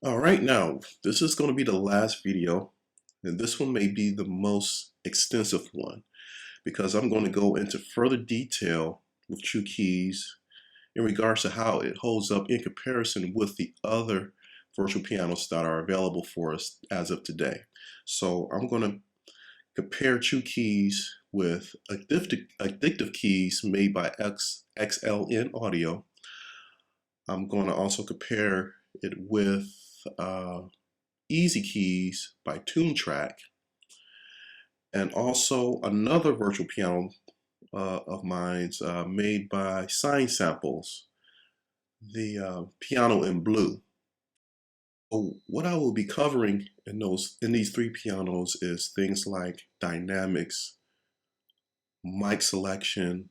All right, now this is going to be the last video, and this one may be the most extensive one because I'm going to go into further detail with EZKeys in regards to how it holds up in comparison with the other virtual pianos that are available for us as of today. So I'm going to compare EZKeys with Addictive keys made by XLN Audio. I'm going to also compare it with EZKeys by TuneTrack, and also another virtual piano of mine's made by Sign Samples, the piano in blue. So what I will be covering in these three pianos is things like dynamics, mic selection,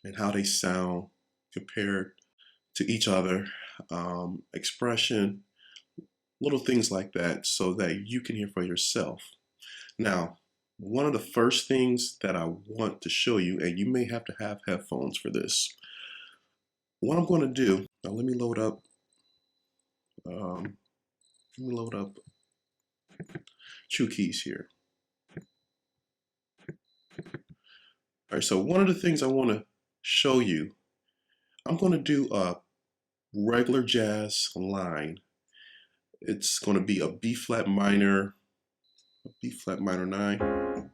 and how they sound compared to each other, expression, little things like that, so that you can hear for yourself. Now, one of the first things that I want to show you, and you may have to have headphones for this, what I'm going to do, now let me load up EZKeys here. All right, so one of the things I want to show you, I'm going to do a regular jazz line. It's going to be a B flat minor 9. And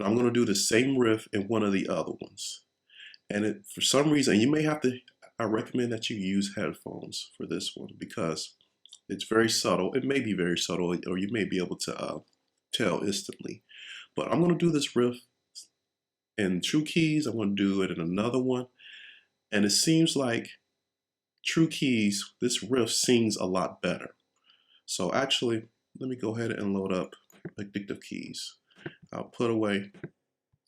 I'm going to do the same riff in one of the other ones. And for some reason, you may have to, I recommend that you use headphones for this one because it's very subtle. It may be very subtle, or you may be able to tell instantly. But I'm going to do this riff in EZKeys. I'm going to do it in another one. And it seems like EZKeys, this riff sings a lot better. So actually, let me go ahead and load up Addictive keys. I'll put away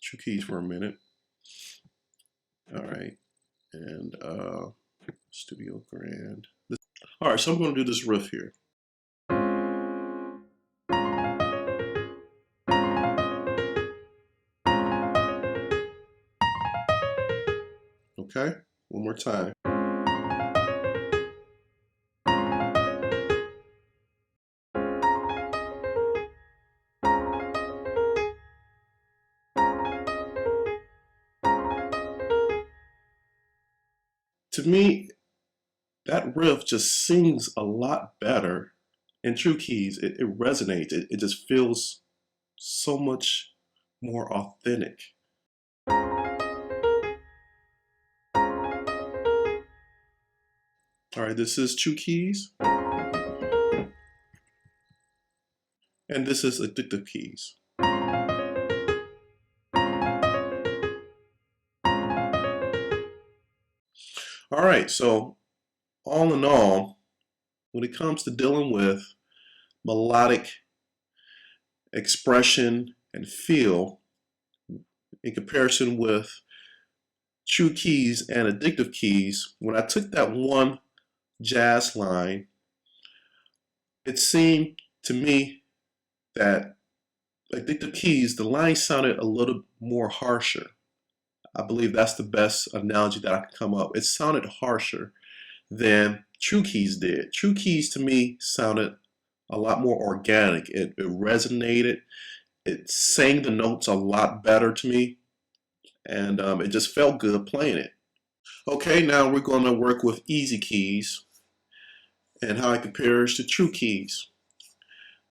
EZKeys for a minute. All right, and Studio Grand. All right, so I'm going to do this riff here. Okay, one more time. To me, that riff just sings a lot better in EZKeys. It resonates. It just feels so much more authentic. All right, this is EZKeys, and this is Addictive keys. All right, so all in all, when it comes to dealing with melodic expression and feel in comparison with EZKeys and Addictive keys, when I took that one jazz line, it seemed to me that Addictive keys, the line sounded a little more harsher. I believe that's the best analogy that I can come up. It sounded harsher than EZKeys did. EZKeys to me sounded a lot more organic. It resonated. It sang the notes a lot better to me, and it just felt good playing it. Okay, now we're going to work with EZKeys and how it compares to EZKeys.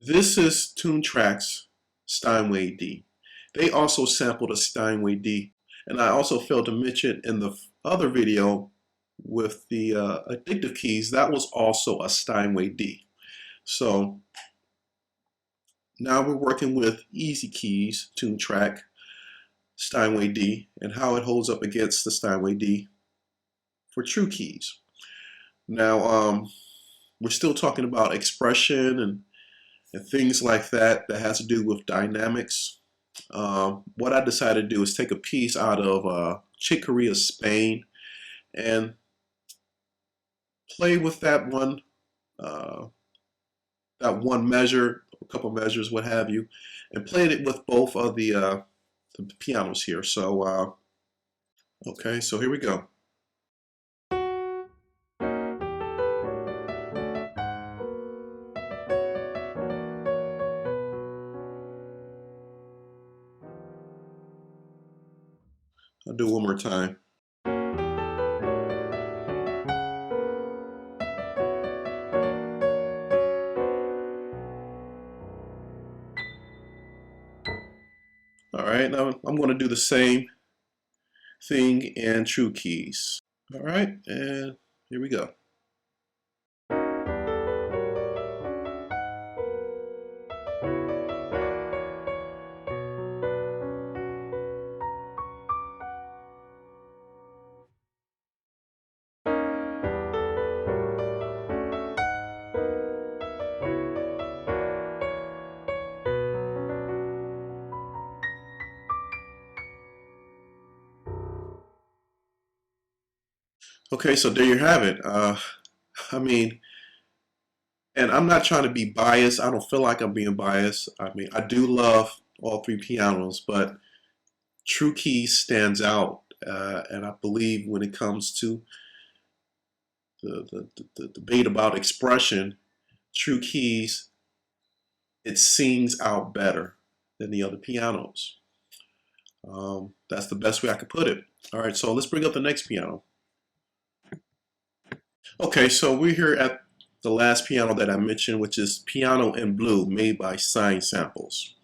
This is TuneTrack's Steinway D. They also sampled a Steinway D, and I also failed to mention in the other video with the Addictive keys, that was also a Steinway D. So now we're working with EZKeys TuneTrack Steinway D and how it holds up against the Steinway D for EZKeys. Now we're still talking about expression and things like that has to do with dynamics. What I decided to do is take a piece out of Chick Corea, Spain, and play with that one measure, a couple measures, what have you, and played it with both of the pianos here. So okay, so here we go. I'll do it one more time. All right, now I'm going to do the same thing in True Keys. All right, and here we go. Okay, so there you have it. I mean, and I'm not trying to be biased. I don't feel like I'm being biased. I mean, I do love all three pianos, but True Keys stands out. And I believe when it comes to the debate about expression, True Keys, it sings out better than the other pianos. That's the best way I could put it. All right, so let's bring up the next piano. Okay, so we're here at the last piano that I mentioned, which is Piano in Blue, made by Sine Samples.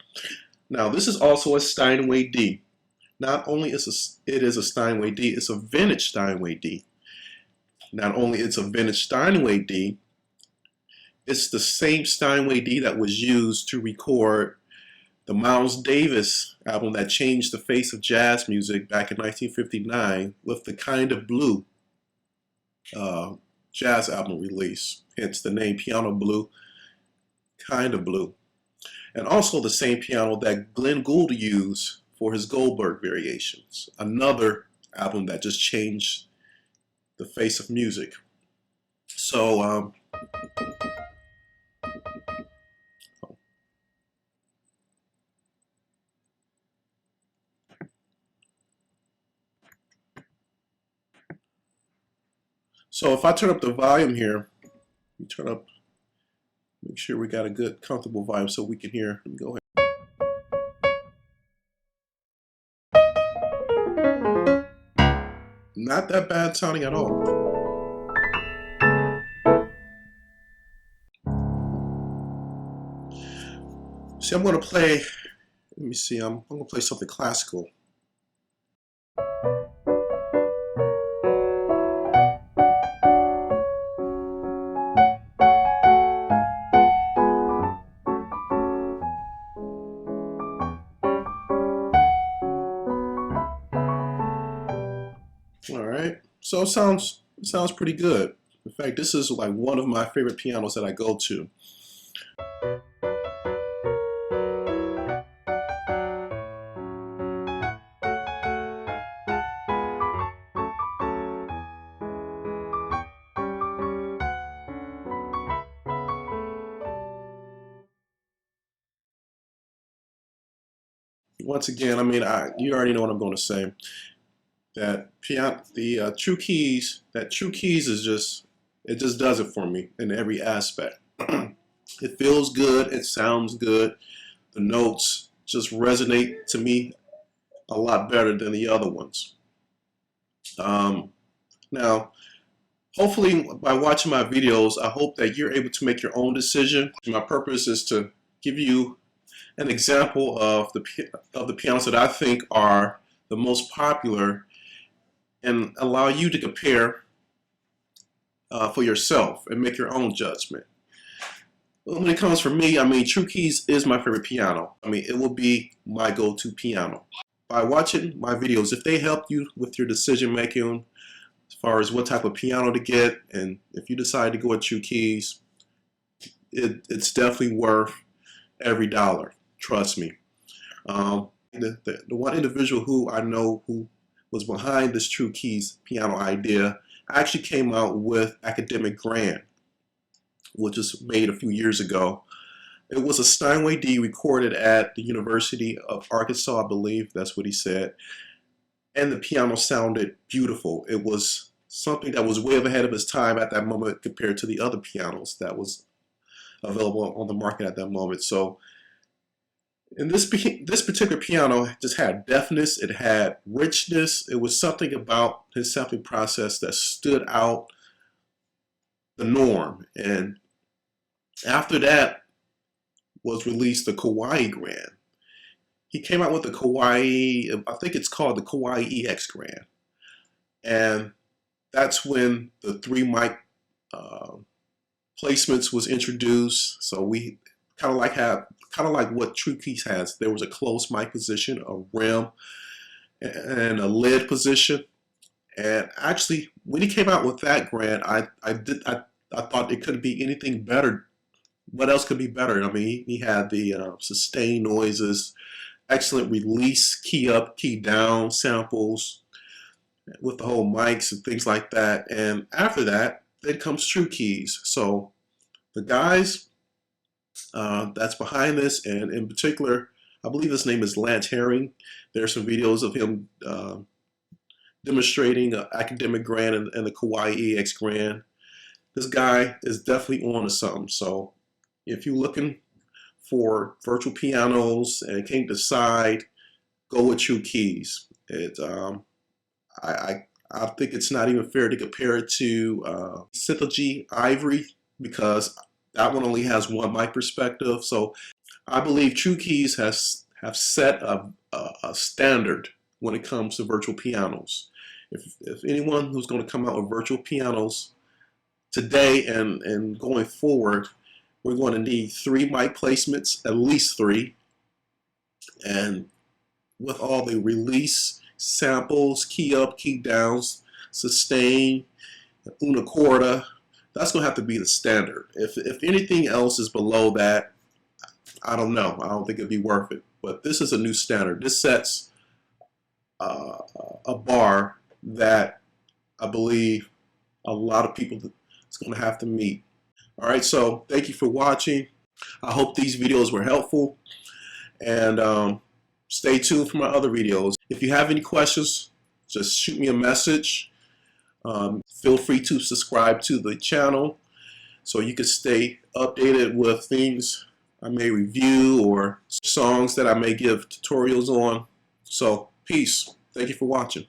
Now, this is also a Steinway D. Not only is it is a Steinway D, it's a vintage Steinway D. Not only it's a vintage Steinway D, it's the same Steinway D that was used to record the Miles Davis album that changed the face of jazz music back in 1959 with the Kind of Blue jazz album release. Hence the name Piano Blue, Kind of Blue. And also the same piano that Glenn Gould used for his Goldberg variations. Another album that just changed the face of music. So, if I turn up the volume here, we turn up, make sure we got a good comfortable volume so we can hear. Let me go ahead. Not that bad sounding at all. See, I'm going to play, let me see, I'm going to play something classical. All right, so it sounds pretty good. In fact, this is like one of my favorite pianos that I go to. Once again, I mean, you already know what I'm going to say. That True Keys, is just, it just does it for me in every aspect. It feels good, it sounds good, the notes just resonate to me a lot better than the other ones. Now, hopefully by watching my videos, I hope that you're able to make your own decision. My purpose is to give you an example of the pianos that I think are the most popular and allow you to compare for yourself and make your own judgment. When it comes for me, I mean, True Keys is my favorite piano. I mean, it will be my go-to piano. By watching my videos, if they help you with your decision making as far as what type of piano to get, and if you decide to go with True Keys, it's definitely worth every dollar. Trust me. The one individual who I know who was behind this True Keys piano idea actually came out with Academic Grand, which was made a few years ago. It was a Steinway D recorded at the University of Arkansas, I believe. That's what he said. And the piano sounded beautiful. It was something that was way ahead of its time at that moment compared to the other pianos that was available on the market at that moment. So And this particular piano just had deftness, it had richness. It was something about his sampling process that stood out the norm. And after that was released the Kauai Grand. He came out with the Kauai, I think it's called the Kauai EX Grand. And that's when the 3 mic placements was introduced. So we kind of like what EZKeys has. There was a close mic position, a rim, and a lid position. And actually, when he came out with that Grand, I thought it couldn't be anything better. What else could be better? I mean, he had the sustained noises, excellent release, key up, key down samples with the whole mics and things like that. And after that, then comes EZKeys. So the guys that's behind this, and in particular, I believe his name is Lance Herring. There's some videos of him demonstrating an academic grand and the Kauai EX Grand. This guy is definitely on to something. So if you're looking for virtual pianos and can't decide, go with EZKeys. I think it's not even fair to compare it to Synthogy Ivory, because that one only has one mic perspective. So I believe EZKeys have set a standard when it comes to virtual pianos. If anyone who's going to come out with virtual pianos today and going forward, we're going to need 3 mic placements, at least 3, and with all the release samples, key up, key downs, sustain, una corda, that's going to have to be the standard. If anything else is below that, I don't know. I don't think it'd be worth it. But this is a new standard. This sets a bar that I believe a lot of people is going to have to meet. All right, so thank you for watching. I hope these videos were helpful, and stay tuned for my other videos. If you have any questions, just shoot me a message. Feel free to subscribe to the channel so you can stay updated with things I may review or songs that I may give tutorials on. So, peace. Thank you for watching.